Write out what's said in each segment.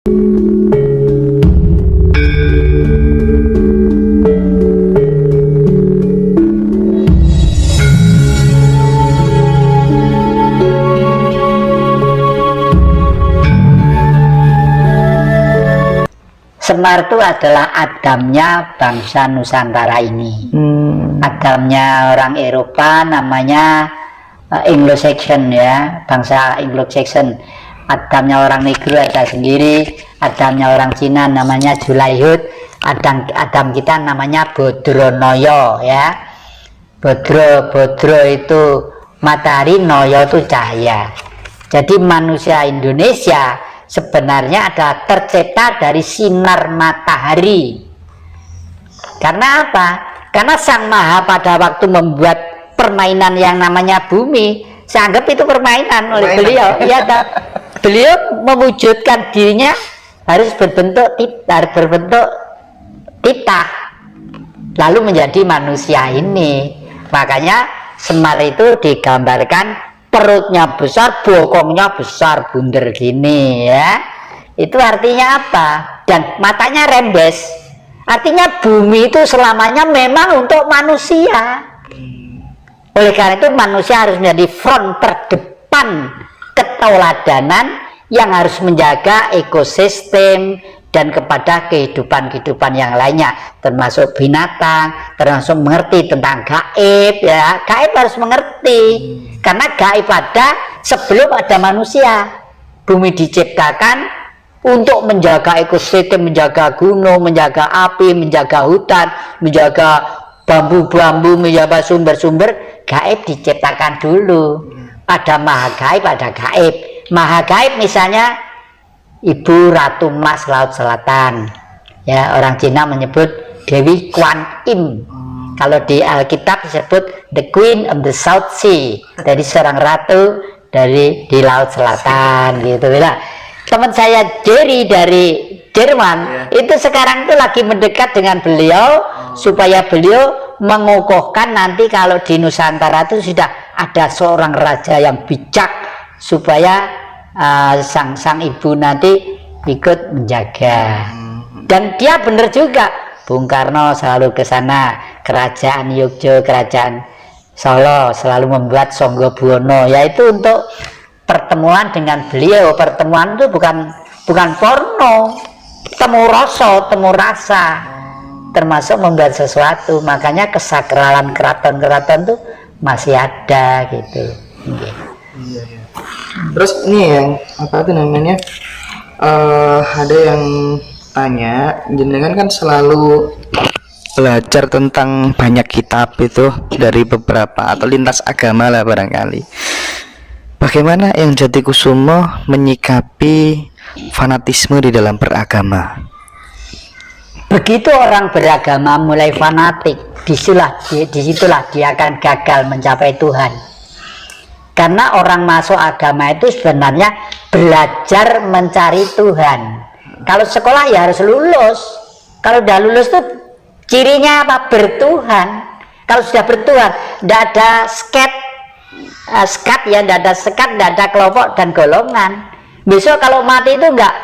Semar itu adalah Adamnya bangsa Nusantara ini. Adamnya orang Eropa namanya Anglo-Saxon ya, bangsa Anglo-Saxon. Adamnya orang Negro ada sendiri, Adamnya orang Cina namanya Julaihud, Adam kita namanya Bodronoyo ya. Bodro itu matahari, Noyo itu cahaya. Jadi manusia Indonesia sebenarnya adalah tercipta dari sinar matahari. Karena apa? Karena Sang Maha pada waktu membuat permainan yang namanya bumi, saya anggap itu permainan oleh beliau. Ya, beliau mewujudkan dirinya harus berbentuk titah, lalu menjadi manusia ini. Makanya Semar itu digambarkan perutnya besar, bokongnya besar, bunder gini ya. Itu artinya apa? Dan matanya rembes. Artinya bumi itu selamanya memang untuk manusia. Oleh karena itu manusia harus menjadi front terdepan keteladanan yang harus menjaga ekosistem dan kepada kehidupan yang lainnya, termasuk binatang, termasuk mengerti tentang gaib ya. Gaib harus mengerti, karena gaib ada sebelum ada manusia. Bumi diciptakan untuk menjaga ekosistem, menjaga gunung, menjaga api, menjaga hutan, menjaga bambu-bambu, menjaga sumber-sumber. Gaib diciptakan dulu. Ada maha gaib, ada gaib. Maha gaib misalnya Ibu Ratu Mas Laut Selatan ya, orang Cina menyebut Dewi Kuan Im. Kalau di Alkitab disebut the Queen of the South Sea, dari seorang ratu di Laut Selatan gitu lah. Teman saya Jerry dari Jerman itu sekarang itu lagi mendekat dengan beliau supaya beliau mengukuhkan nanti kalau di Nusantara itu sudah ada seorang raja yang bijak, supaya sang ibu nanti ikut menjaga. Dan dia benar juga, Bung Karno selalu ke sana, kerajaan Yogyakarta, kerajaan Solo selalu membuat Songgo Buwono, yaitu untuk pertemuan dengan beliau. Pertemuan itu bukan porno, temu rasa, termasuk membuat sesuatu. Makanya kesakralan keraton-keraton itu masih ada gitu. Iya. Terus ini yang apa tuh namanya, ada yang tanya, jenengan kan selalu belajar tentang banyak kitab itu dari beberapa atau lintas agama lah barangkali. Bagaimana yang Jatikusumo menyikapi fanatisme di dalam beragama? Begitu orang beragama mulai fanatik, disitulah dia akan gagal mencapai Tuhan. Karena orang masuk agama itu sebenarnya belajar mencari Tuhan. Kalau sekolah ya harus lulus. Kalau udah lulus tuh cirinya apa? Bertuhan. Kalau sudah bertuhan, tidak ada skat ya, tidak ada sekat, tidak ada kelompok dan golongan. Besok kalau mati itu enggak,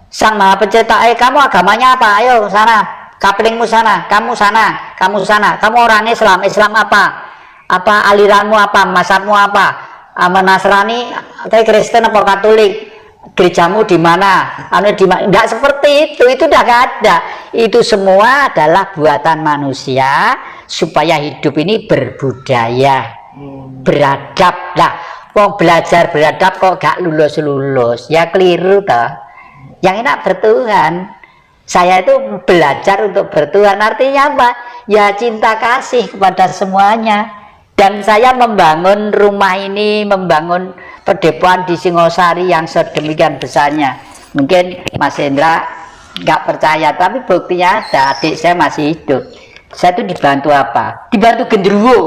Sang Maha Pencipta, kamu agamanya apa? Ayo sana, kaplingmu sana, kamu sana, kamu sana. Kamu orang Islam apa? Apa aliranmu apa? Mazhabmu apa? Nasrani, Kristen apa Katolik, gerejamu di mana? Enggak seperti itu udah gak ada. Itu semua adalah buatan manusia supaya hidup ini berbudaya, beradab. Lah, wong belajar beradab kok gak lulus, ya keliru toh. Yang enak bertuhan. Saya itu belajar untuk bertuhan, artinya apa? Ya cinta kasih kepada semuanya. Dan saya membangun rumah ini, membangun perdepoan di Singosari yang sedemikian besarnya. Mungkin Mas Hendra nggak percaya, tapi buktinya ada, adik saya masih hidup. Saya itu dibantu apa? Dibantu genderuwo.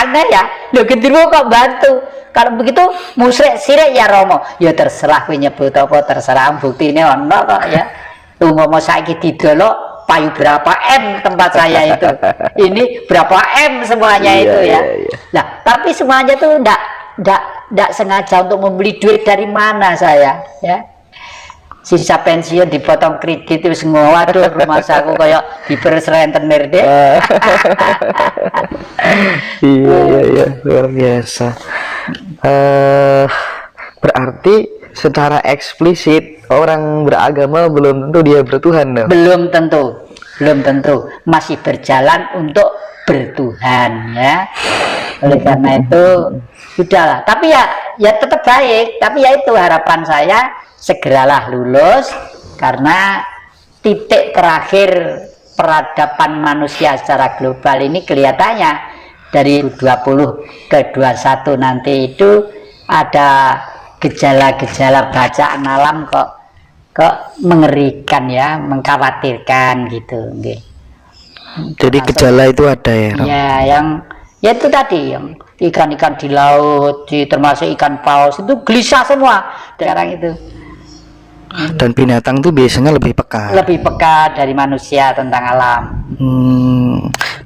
Aneh ya, lo genderuwo kok bantu? Kalau begitu musyrik sirik ya Romo. Ya terserah kowe nyebut apa, terserah, buktine ono kok ya. Umpama saiki didolok payu berapa M tempat saya itu, ini berapa M semuanya itu ya. Nah, tapi semuanya tuh enggak sengaja untuk membeli duit dari mana saya ya. sisa pensiun dipotong kredit itu semua. Waduh, rumah saku kayak hiper-rentenir deh. Iya, luar biasa. Berarti secara eksplisit orang beragama belum tentu dia bertuhan dong? Belum tentu, masih berjalan untuk bertuhan ya. Oleh karena itu sudahlah, tapi ya tetap baik, tapi ya itu harapan saya segeralah lulus, karena titik terakhir peradaban manusia secara global ini kelihatannya dari 20 ke 21 nanti itu ada gejala-gejala bacaan alam kok mengerikan ya, mengkhawatirkan gitu. Jadi gejala itu ada ya? Ya, ya itu tadi yang ikan-ikan di laut, termasuk ikan paus itu gelisah semua sekarang itu. Dan binatang tuh biasanya lebih peka dari manusia tentang alam.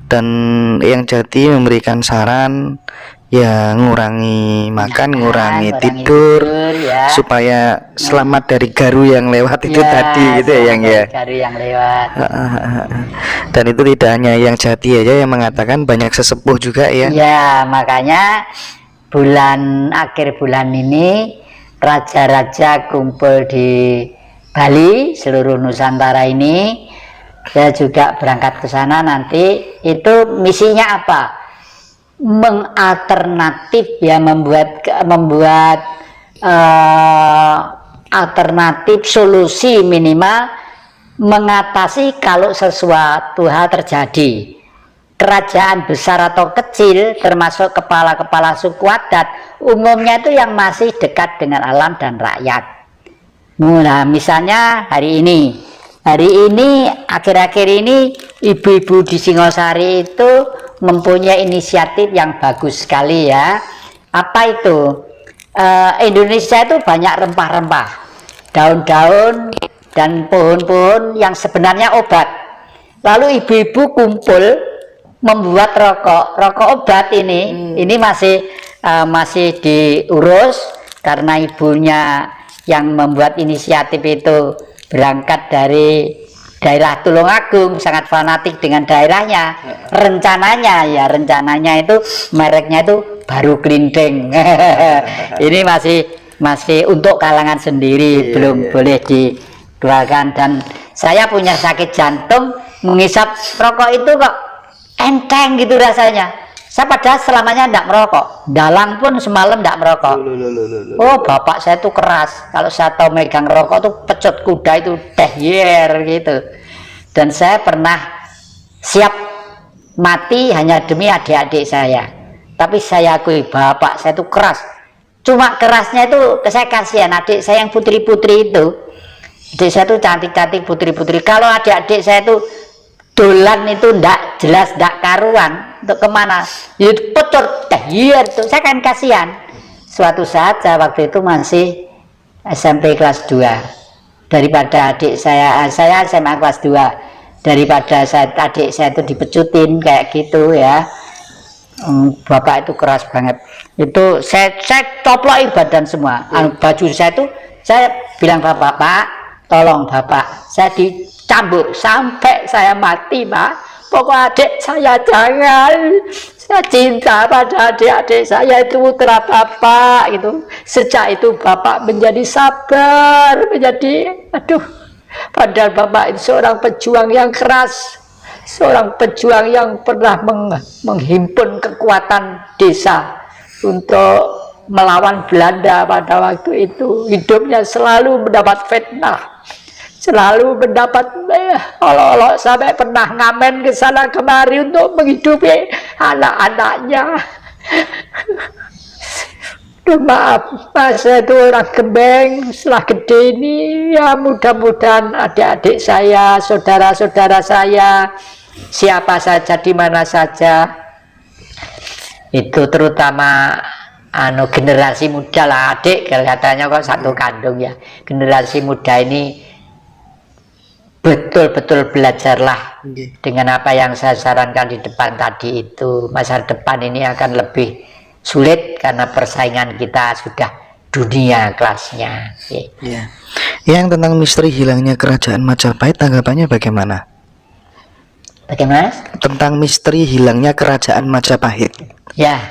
Dan yang jadi memberikan saran ya ngurangi makan, ngurangi tidur ya, supaya selamat dari garu yang lewat itu tadi gitu ya, yang ya garu yang lewat. Dan itu tidak hanya yang Jati aja yang mengatakan, banyak sesepuh juga ya. Ya, makanya akhir bulan ini raja-raja kumpul di Bali, seluruh Nusantara ini. Saya juga berangkat ke sana nanti. Itu misinya apa? Mengalternatif ya, membuat alternatif solusi minimal mengatasi kalau sesuatu hal terjadi. Kerajaan besar atau kecil, termasuk kepala-kepala suku adat, umumnya itu yang masih dekat dengan alam dan rakyat. Nah, misalnya hari ini akhir-akhir ini ibu-ibu di Singosari itu mempunyai inisiatif yang bagus sekali ya. Apa itu? Indonesia itu banyak rempah-rempah, daun-daun dan pohon-pohon yang sebenarnya obat. Lalu ibu-ibu kumpul membuat rokok obat ini masih diurus karena ibunya yang membuat inisiatif itu berangkat dari daerah Tulungagung, sangat fanatik dengan daerahnya. Rencananya itu mereknya itu Baru Glinding. Ini masih untuk kalangan sendiri, belum boleh dikeluarkan. Dan saya punya sakit jantung, menghisap rokok itu kok enteng gitu rasanya. Saya padahal selamanya tidak merokok, dalang pun semalam tidak merokok. Oh, bapak saya tuh keras, kalau saya tahu megang rokok tuh pecut kuda itu tehyer gitu. Dan saya pernah siap mati hanya demi adik-adik saya, tapi saya akui bapak saya tuh keras. Cuma kerasnya itu saya kasihan adik saya yang putri-putri itu. Adik saya tuh cantik-cantik putri-putri. Kalau adik-adik saya tuh dolan itu ndak jelas, ndak karuan untuk kemana, itu pecor iya tuh, saya kan kasihan. Suatu saat saya waktu itu masih SMP kelas 2, daripada adik saya SMA kelas 2, daripada adik saya itu dipecutin kayak gitu ya. Bapak itu keras banget, itu saya coploki badan semua. Baju saya itu saya bilang, bapak tolong bapak saya dicambuk sampai saya mati, Pak. Pokok adik saya jangan, saya cinta pada adik-adik saya itu putra bapak gitu. Sejak itu bapak menjadi sabar, padahal bapak itu seorang pejuang yang keras, seorang pejuang yang pernah menghimpun kekuatan desa untuk melawan Belanda pada waktu itu. Hidupnya selalu mendapat fitnah, selalu mendapat olok-olok, sampai pernah ngamen ke sana kemari untuk menghidupi anak-anaknya. Maaf, saya itu orang gembeng. Setelah gede ini ya mudah-mudahan adik-adik saya, saudara-saudara saya, siapa saja di mana saja, itu terutama generasi muda lah, adik katanya kok satu kandung ya, generasi muda ini betul-betul belajarlah dengan apa yang saya sarankan di depan tadi itu. Masa depan ini akan lebih sulit karena persaingan kita sudah dunia kelasnya. Yang tentang misteri hilangnya kerajaan Majapahit tanggapannya bagaimana? Bagaimana? Tentang misteri hilangnya kerajaan Majapahit. Ya,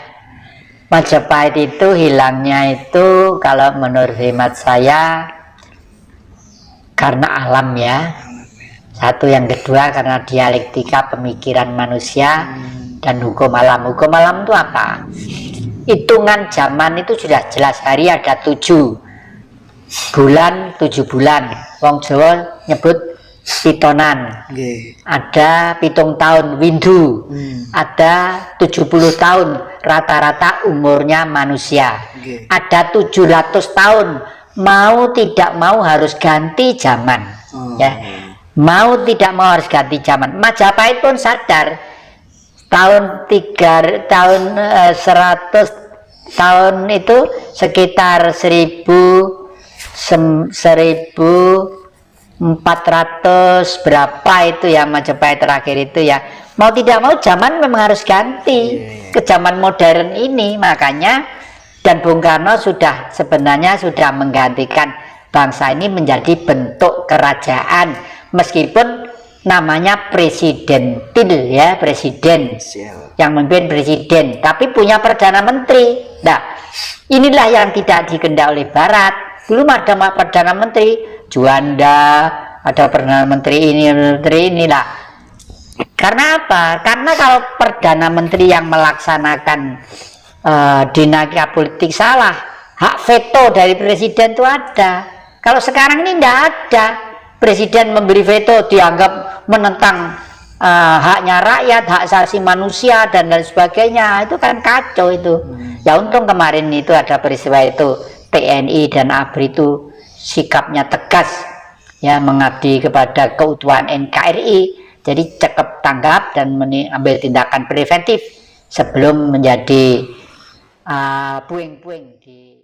Majapahit itu hilangnya itu kalau menurut hemat saya karena alam ya. Satu, yang kedua karena dialektika pemikiran manusia dan hukum alam. Hukum alam itu apa? Hitungan zaman itu sudah jelas, hari ada 7 bulan, 7 bulan. Wong Jawa nyebut pitonan. Ada pitung tahun windu, ada 70 tahun rata-rata umurnya manusia. Ada 700 tahun, mau tidak mau harus ganti zaman. Ya, mau tidak mau harus ganti zaman. Majapahit pun sadar tahun 100 tahun itu sekitar 1400 berapa itu ya, Majapahit terakhir itu ya. Mau tidak mau zaman memang harus ganti ke zaman modern ini. Makanya dan Bung Karno sebenarnya sudah menggantikan bangsa ini menjadi bentuk kerajaan, meskipun namanya presidentil ya, presiden yang memimpin presiden, tapi punya perdana menteri. Nah, inilah yang tidak dikehendak oleh Barat. Belum ada perdana menteri, Juanda, ada perdana menteri ini, menteri inilah. Karena apa? Karena kalau perdana menteri yang melaksanakan dinamika politik salah, hak veto dari presiden itu ada. Kalau sekarang ini tidak ada. Presiden memberi veto dianggap menentang haknya rakyat, hak asasi manusia dan lain sebagainya. Itu kan kacau itu. Ya untung kemarin itu ada peristiwa itu, TNI dan ABRI itu sikapnya tegas ya, mengabdi kepada keutuhan NKRI. Jadi cekap tanggap dan mengambil tindakan preventif sebelum menjadi puing-puing di